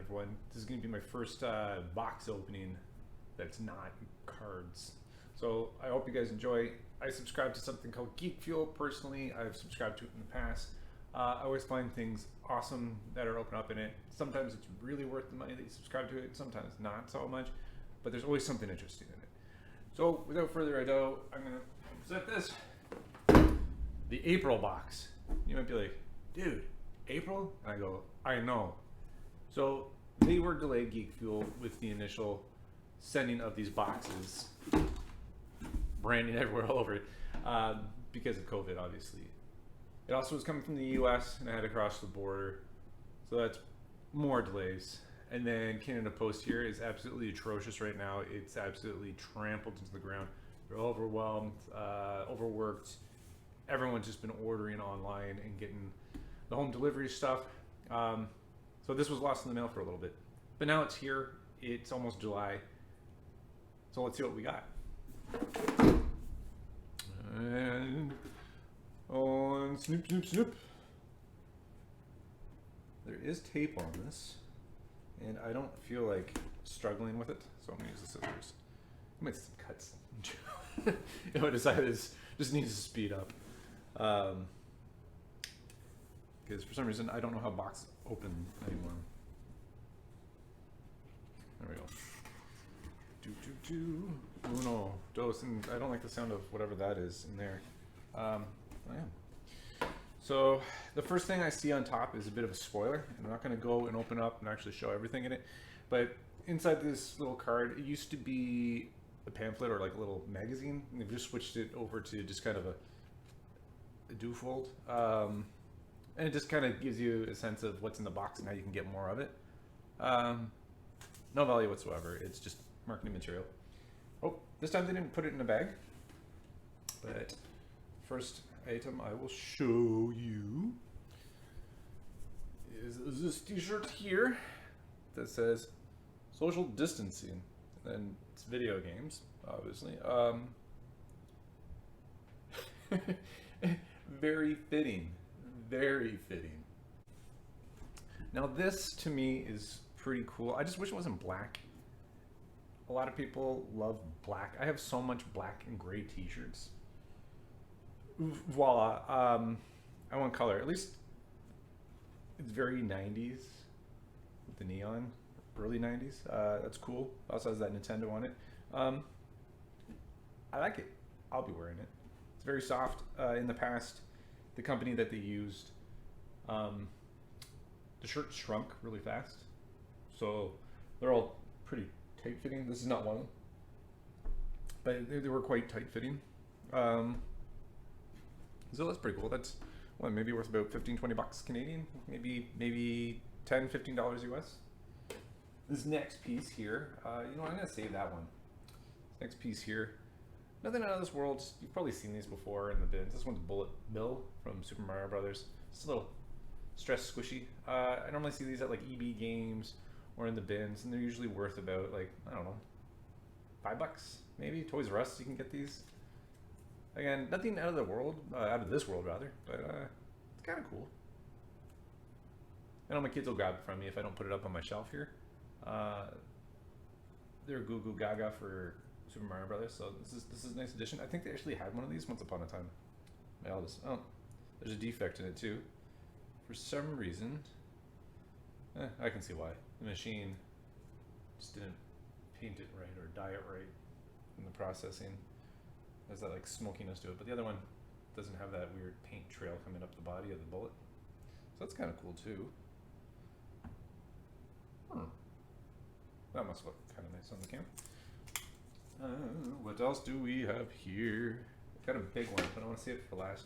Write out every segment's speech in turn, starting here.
everyone. This is going to be my first box opening that's not cards. So I hope you guys enjoy. I subscribe to something called Geek Fuel. Personally, I've subscribed to it in the past. I always find things awesome that are open up in it. Sometimes it's really worth the money that you subscribe to it, sometimes not so much, but there's always something interesting in it. So without further ado, I'm going to present this. The April box. You might be like, dude, April? And I go, I know. So they were delayed, Geek Fuel, with the initial sending of these boxes, branding everywhere all over it, because of COVID, obviously. It also was coming from the US and I had to cross the border. So that's more delays. And then Canada Post here is absolutely atrocious right now. It's absolutely trampled into the ground. They're overwhelmed, overworked. Everyone's just been ordering online and getting the home delivery stuff. So this was lost in the mail for a little bit. But now it's here. It's almost July. So let's see what we got. And on snoop, snoop, snoop. There is tape on this. And I don't feel like struggling with it. So I'm going to use the scissors. I might some cuts. You know, I decided this just needs to speed up. Because for some reason I don't know how box open anymore. There we go. Uno, dos, and I don't like the sound of whatever that is in there. I am. So the first thing I see on top is a bit of a spoiler. I'm not going to go and open up and actually show everything in it, but inside this little card, it used to be a pamphlet or like a little magazine, and they've just switched it over to just kind of a do-fold. And it just kind of gives you a sense of what's in the box and how you can get more of it. No value whatsoever. It's just marketing material. Oh, this time they didn't put it in a bag. But first item I will show you is this t-shirt here that says social distancing. And it's video games, obviously. Very fitting. Very fitting. Now this to me is pretty cool. I just wish it wasn't black. A lot of people love black. I have so much black and gray t-shirts. Voila. I want color. At least it's very 90s with the neon. Early 90s. That's cool. Also has that Nintendo on it. I like it. I'll be wearing it. It's very soft. In the past, the company that they used, the shirt shrunk really fast. So they're all pretty tight fitting. This is not one of them, but they were quite tight fitting. So that's pretty cool. That's maybe worth about 15-20 bucks Canadian, maybe $10, $15 US. This next piece here, you know what, I'm gonna save that one. This next piece here, nothing out of this world. You've probably seen these before in the bins. This one's Bullet Bill from Super Mario Brothers. It's a little stress squishy. I normally see these at like EB Games or in the bins, and they're usually worth about like, I don't know, $5 maybe. Toys R Us, you can get these. Again, nothing out of the world, out of this world rather, but it's kind of cool. I know my kids will grab it from me if I don't put it up on my shelf here. They're goo goo gaga for Super Mario Brothers, so this is a nice addition. I think they actually had one of these once upon a time. My eldest. Oh, there's a defect in it too. For some reason, I can see why. The machine just didn't paint it right or dye it right in the processing. There's that like smokiness to it, but the other one doesn't have that weird paint trail coming up the body of the bullet. So that's kind of cool too. That must look kind of nice on the camera. What else do we have here? I've got a big one, but I want to save it for last.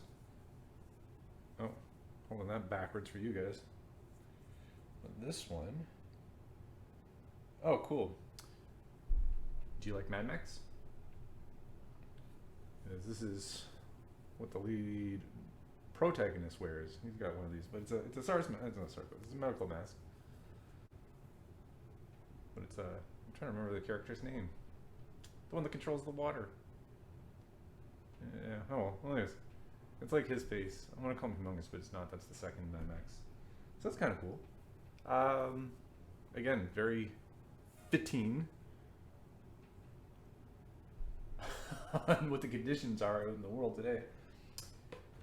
Oh, holding that backwards for you guys. But this one, oh cool. Do you like Mad Max? Because this is what the lead protagonist wears. He's got one of these, but it's a SARS mask. It's not SARS, it's a medical mask. But it's I'm trying to remember the character's name. The one that controls the water. Yeah. Oh, well, anyways, it's like his face. I'm gonna call him Humongous, but it's not. That's the second Mad Max. So that's kind of cool. again, very fitting on what the conditions are out in the world today.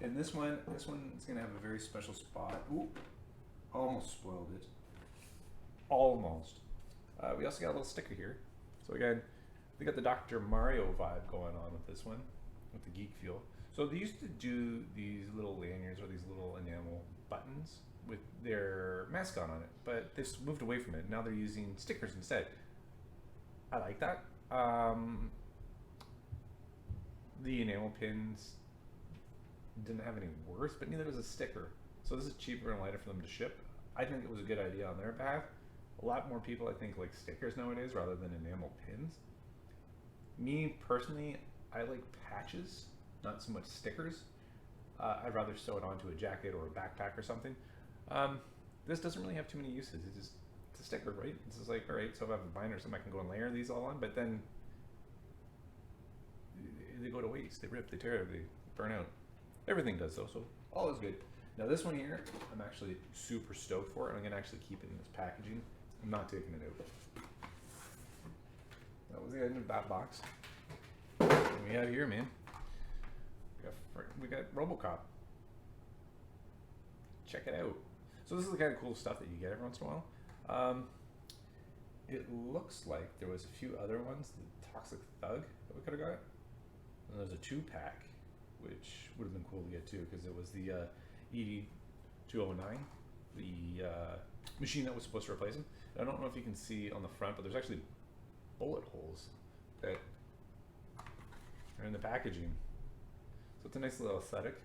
And this one is gonna have a very special spot. Ooh, almost spoiled it. Almost. We also got a little sticker here. So again, we got the Dr. Mario vibe going on with this one, with the Geek Fuel. So they used to do these little lanyards or these little enamel buttons with their mascot on it, but they've moved away from it. Now they're using stickers instead. I like that. The enamel pins didn't have any worth, but neither does a sticker. So this is cheaper and lighter for them to ship. I think it was a good idea on their behalf. A lot more people, I think, like stickers nowadays rather than enamel pins. Me personally, I like patches, not so much stickers. I'd rather sew it onto a jacket or a backpack or something. This doesn't really have too many uses. It's a sticker, right? It's just like, all right, so if I have a binder or something, I can go and layer these all on, but then they go to waste. They rip, they tear, they burn out. Everything does though, so all is good. Now this one here, I'm actually super stoked for, and I'm gonna actually keep it in this packaging. I'm not taking it out. That was the end of that box. What we have here, man? We got RoboCop. Check it out. So this is the kind of cool stuff that you get every once in a while. It looks like there was a few other ones, the Toxic Thug that we could have got. And there's a 2-pack, which would have been cool to get too, because it was the ED209, the machine that was supposed to replace him. And I don't know if you can see on the front, but there's actually bullet holes that are in the packaging. So it's a nice little aesthetic.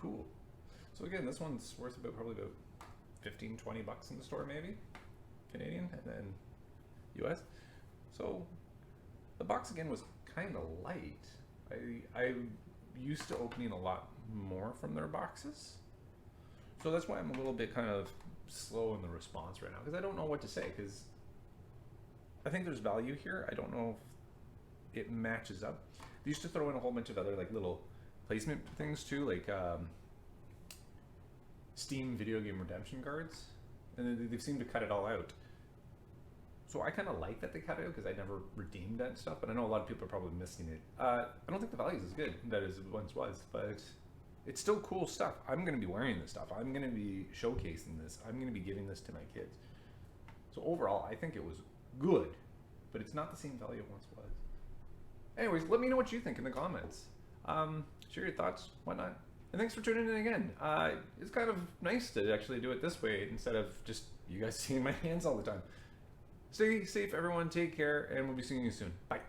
Cool. So again, this one's worth probably about 15, 20 bucks in the store maybe, Canadian, and then US. So the box again was kind of light. I'm used to opening a lot more from their boxes. So that's why I'm a little bit kind of slow in the response right now, because I don't know what to say, because I think there's value here. I don't know if it matches up. They used to throw in a whole bunch of other like little placement things too, like Steam video game redemption cards, and they've seemed to cut it all out. So I kind of like that they cut it out, because I never redeemed that stuff, but I know a lot of people are probably missing it. I don't think the value is as good that as it once was, but it's still cool stuff. I'm going to be wearing this stuff. I'm going to be showcasing this. I'm going to be giving this to my kids. So overall, I think it was good, but it's not the same value it once was. Anyways, let me know what you think in the comments. Share your thoughts, whatnot. And thanks for tuning in again. It's kind of nice to actually do it this way instead of just you guys seeing my hands all the time. Stay safe, everyone. Take care, and we'll be seeing you soon. Bye.